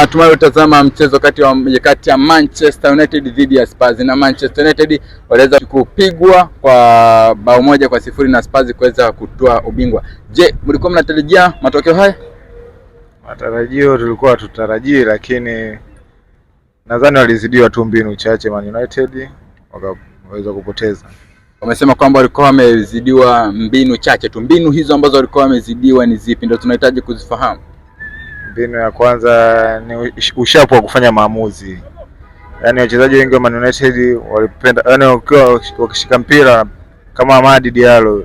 natumai utazama mchezo kati ya Manchester United dhidi ya Spurs, na Manchester United waliweza kupigwa kwa bao 1-0 na Spurs kuweza kutoa ubingwa. Je, mlikuwa mnatarajia matokeo haya? Matarajio tulikuwa tutarajii, lakini nadhani walizidiwa tu mbinu chache Man United wakaweza kupoteza. Wamesema kwamba walikuwa wamezidiwa mbinu chache tu. Mbinu hizo ambazo walikuwa wamezidiwa ni zipi? Ndio tunahitaji kuzifahamu. Mbinu ya kwanza ni ushapu wa kufanya maamuzi. Yaani wachezaji wengi wa Man United walipenda, yaani wakiwa wakishika mpira kama Amad Diallo,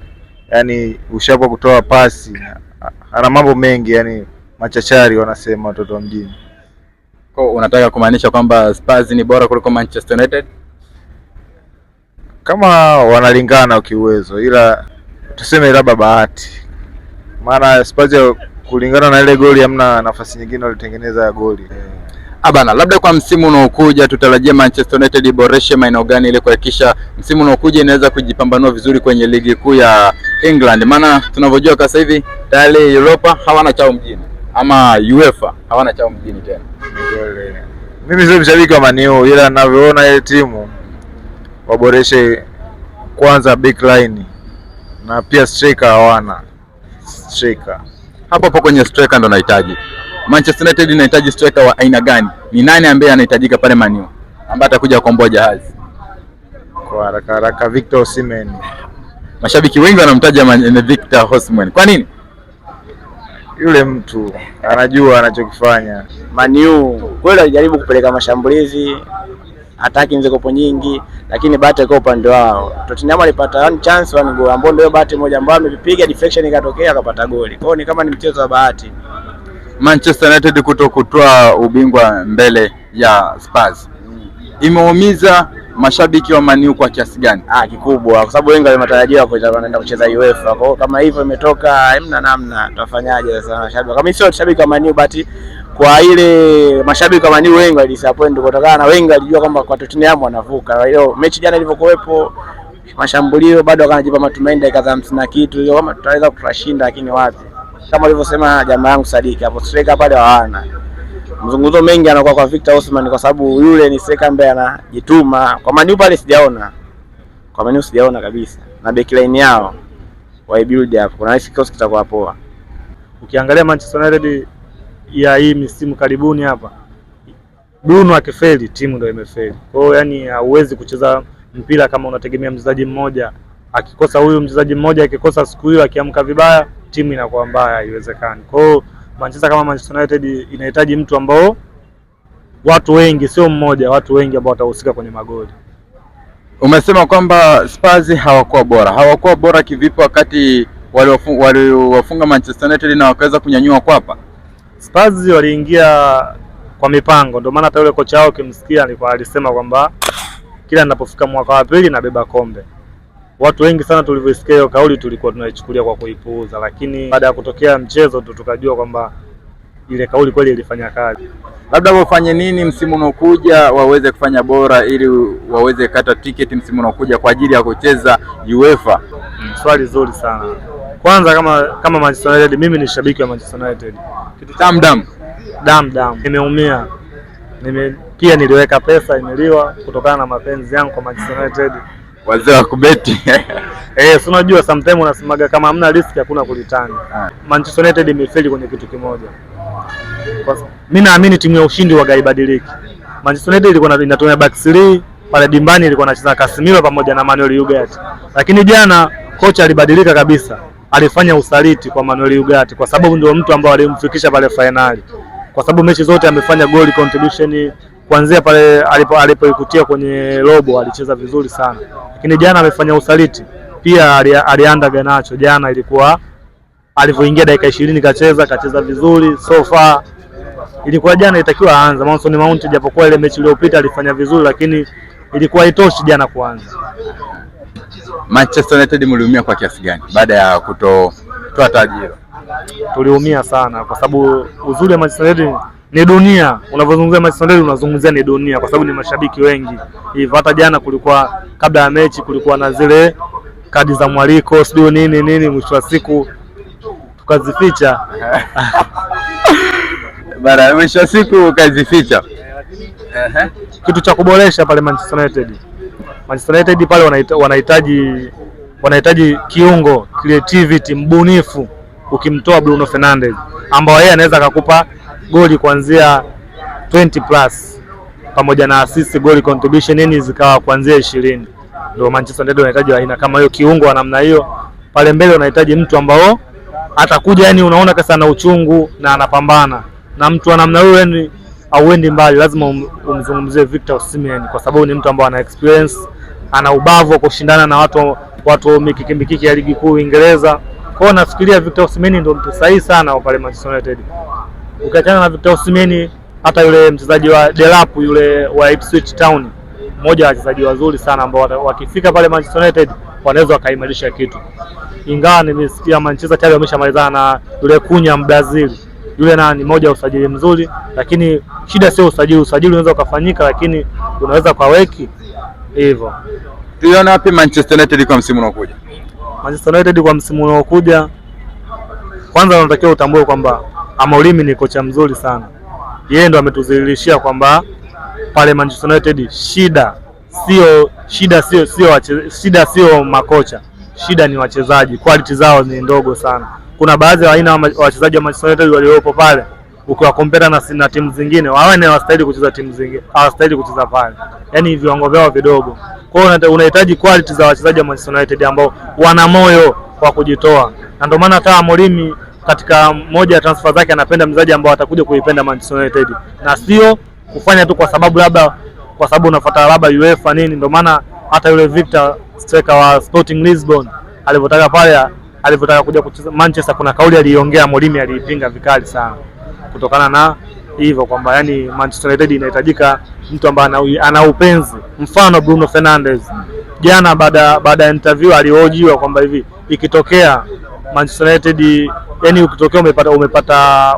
yaani ushapu wa kutoa pasi, ana mambo mengi, yaani machachari wanasema watoto wa mjini. Kwa unataka kumaanisha kwamba Spurs ni bora kuliko Manchester United? Kama wanalingana kiuwezo, ila tuseme labda bahati. Maana Spurs kulingana na ile goli hamna nafasi nyingine walitengeneza ya goli. Abana, labda kwa msimu unaokuja tutarajia Manchester United iboreshe maeneo gani ili kuhakikisha msimu unaokuja inaweza kujipambanua vizuri kwenye ligi kuu ya England? Maana tunavyojua kwa sasa hivi tayari Europa hawana chao mjini, ama UEFA hawana chao mjini tena. Mimi sio mshabiki wa Man U, ila ninavyoona ile timu waboreshe kwanza back line na pia striker hawana striker. Hapo kwenye striker ndo nahitaji. Manchester United inahitaji striker wa aina gani? Ni nani ambaye anahitajika pale Man U ambaye atakuja kuomboa jahazi? Kwa haraka Victor Osimhen. Mashabiki wengi wanamtaja Victor Osimhen. Kwa nini? Yule mtu anajua anachokifanya. Man U kweli alijaribu kupeleka mashambulizi, ataki nzikopo nyingi, lakini bahati kwa upande wao. Tottenham alipata one chance, one goal, ambao ndio bahati moja ambayo amepiga deflection ikatokea akapata goli. Kwa hiyo ni kama ni mchezo wa bahati. Manchester United kutoa ubingwa mbele ya Spurs imeumiza mashabiki wa Man U kwa kiasi gani? Kikubwa, kwa sababu wengi walimatarajia wanaenda kucheza UEFA. Kwa hiyo kama hivyo imetoka, hamna namna, tutafanyaje sasa mashabiki? Kama sio shabiki wa Man U, but kwa ile mashabiki wa Man U wengi walidisappoint kutokana na wengi walijua kwamba kwa Tottenham wanavuka. Kwa hiyo mechi jana ilivyokuwepo, mashambulio bado wakajipa matumaini dakika za 50 na kitu, hiyo kama tutaweza kushinda, lakini wapi. Kama alivyosema jamaa yangu Sadiki hapo, striker pale hawana. Mzunguzo mengi anakuwa kwa Victor Osimhen kwa sababu yule ni striker ambaye anajituma. Kwa Man U pale sijaona. Kwa Man U sijaona kabisa. Na backline yao wa build up kuna kikosi kitakuwa poa. Ukiangalia Manchester United ya hii misimu karibuni hapa, Bruno akifeli timu ndio imefeli. Kwa hiyo yani hauwezi kucheza mpira kama unategemea mchezaji mmoja. Akikosa huyu mchezaji mmoja, akikosa siku hiyo, akiamka vibaya, timu inakuwa mbaya, haiwezekani. Kwa hiyo Manchester United inahitaji mtu ambao watu wengi, sio mmoja, watu wengi ambao watahusika kwenye magoli. Umesema kwamba Spurs hawakuwa bora. Hawakuwa bora kivipi wakati waliwafunga Manchester United na wakaweza kunyanyua kwapa? Spurs waliingia kwa mipango, ndio maana hata yule kocha wao kimsikia alisema kwamba kila ninapofika mwaka wa pili nabeba kombe. Watu wengi sana tulivyosikia hiyo kauli tulikuwa tunaichukulia kwa kuipuuza, lakini baada ya kutokea mchezo tukajua kwamba ile kauli kweli ilifanya kazi. Labda wafanye nini msimu unaokuja waweze kufanya bora ili waweze kata tiketi msimu unaokuja kwa ajili ya kucheza UEFA? Swali zuri sana. Kwanza kama Manchester United, mimi ni shabiki wa Manchester United. Kitu dam. Nimeumia. Pia niliweka pesa imeliwa kutokana na mapenzi yangu kwa Manchester United. Wazee wa kubeti. Si unajua sometimes unasemaga kama hamna risk hakuna kulitani. Manchester United imefeli kwenye kitu kimoja. Mimi naamini timu ya ushindi wagaibadiliki. Manchester United ilikuwa inatumia back 3, pale dimbani ilikuwa inacheza Casemiro pamoja na Manuel Ugarte. Lakini jana kocha alibadilika kabisa. Alifanya usaliti kwa Manuel Ugarte kwa sababu ndio mtu ambaye alimfikisha pale finali. Kwa sababu mechi zote amefanya goal contribution, kuanzia pale alipoikutia kwenye robo alicheza vizuri sana. Lakini jana amefanya usaliti. Pia alianda Garnacho. Jana ilikuwa alivyoingia dakika 20 kacheza vizuri. So far ilikuwa jana itakiwa aanze Mason Mount, japokuwa ile mechi iliyopita alifanya vizuri, lakini ilikuwa haitoshi jana kuanza. Manchester United mliumia kwa kiasi gani baada ya kutoa taji hilo? Tuliumia sana kwa sababu uzuri wa Manchester United ni dunia. Unavyozungumzia Manchester United unazungumzia ni dunia kwa sababu ni mashabiki wengi. Hivyo hata jana kulikuwa, kabla ya mechi kulikuwa na zile kadi za mwaliko, sio nini, mwisho wa siku tukazificha. bara mwisho wa siku ukazificha. Kitu cha kuboresha pale Manchester United. Manchester United pale wanahitaji kiungo, creativity, mbunifu, ukimtoa Bruno Fernandes ambao yeye anaweza akakupa goli kuanzia 20+ pamoja na assist, goal contribution nini zikawa kuanzia 20. Ndio Manchester United wanahitaji aina kama hiyo, kiungo wa namna hiyo. Pale mbele unahitaji mtu ambao atakuja, yani unaona kasa na uchungu na anapambana, na mtu wa namna hiyo yani auendi mbali. Lazima umzungumzie Victor Osimhen kwa sababu ni mtu ambaye ana experience, ana ubavu wa kushindana na watu mikiki ya ligi kuu Uingereza. Kwa hiyo nafikiria Victor Osimhen ndio mtu sahihi sana pale Manchester United. Ukiachana na Victor Osimhen, hata yule mchezaji wa Delap yule wa Ipswich Town, mmoja wa wachezaji wazuri sana ambao wakifika pale Manchester United wanaweza wakaimarisha kitu. Ingawa nimesikia Manchester tayari wameshamalizana na yule Kunya Mbrazil. Yule na ni moja usajili mzuri, lakini shida sio usajili. Usajili unaweza ukafanyika, lakini unaweza kwa weki hivyo. Tuiona wapi Manchester United kwa msimu unaokuja? Manchester United kwa msimu unaokuja, kwanza unatakiwa utambue kwamba Amorim ni kocha mzuri sana. Yeye ndo ametudhihirishia kwamba pale Manchester United shida sio makocha, shida ni wachezaji. Quality zao ni ndogo sana. Kuna baadhi ya aina ya wachezaji wa Manchester United waliopo pale, ukiwakompea na timu zingine, wao hawastahili kucheza timu zingine, hawastahili kucheza pale. Yaani viwango vyao vidogo. Kwa hiyo unahitaji quality za wachezaji wa Manchester United ambao wana moyo wa kujitoa. Na ndio maana hata Amorim katika moja ya transfer zake anapenda mchezaji ambao atakuja kuipenda Manchester United, na sio kufanya tu kwa sababu unafuata labda UEFA nini. Ndio maana hata yule Victor striker wa Sporting Lisbon alivyotaka kuja kucheza Manchester, kuna kauli aliongea Amorim aliipinga vikali sana, kutokana na hivyo kwamba yani Manchester United inahitajika mtu ambaye ana upenzi. Mfano Bruno Fernandes jana baada ya interview alihojiwa kwamba hivi ikitokea Manchester United, yani ukitokea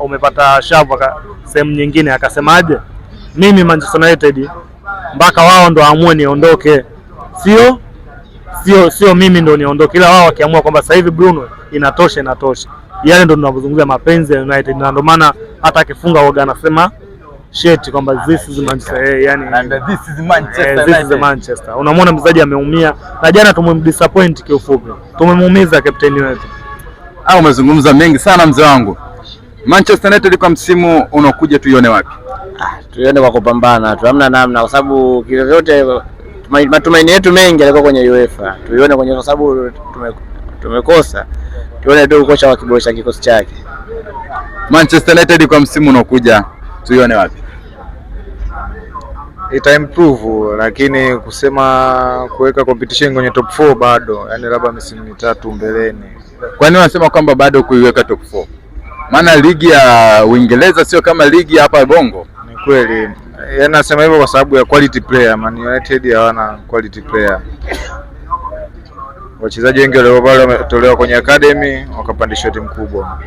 umepata shavu sehemu nyingine, akasemaje? Mimi Manchester United mpaka wao ndo aamue niondoke, sio mimi ndo niondoke, ila wao wakiamua kwamba sasa hivi Bruno inatosha. Yale ndo tunazungumzia mapenzi ya United, na ndio maana hata akifunga woga anasema shit kwamba this is Manchester, yani this is Manchester. Unamwona mchezaji ameumia, na jana tumemdisappoint kiufupi, tumemuumiza captain wetu. Au umezungumza mengi sana mzee wangu. Manchester United kwa msimu unaokuja tuione wapi? Tuione kwa kupambana tu, hamna namna, kwa sababu kile vyote matumaini yetu mengi yalikuwa kwenye UEFA. Tuione kwenye, kwa sababu tumekosa. Tuone tu kocha wa kiboresha kikosi chake. Manchester United kwa msimu unaokuja tuione wapi? Ita improve, lakini kusema kuweka competition kwenye top 4 bado, yani labda misimu mitatu mbeleni. Kwa nini unasema kwamba bado kuiweka top 4? Maana ligi ya Uingereza sio kama ligi hapa Bongo. Ni kweli. Yaani nasema hivyo kwa sababu ya quality player. Man United hawana quality player. Wachezaji wengi walio pale wametolewa kwenye academy wakapandishwa timu kubwa.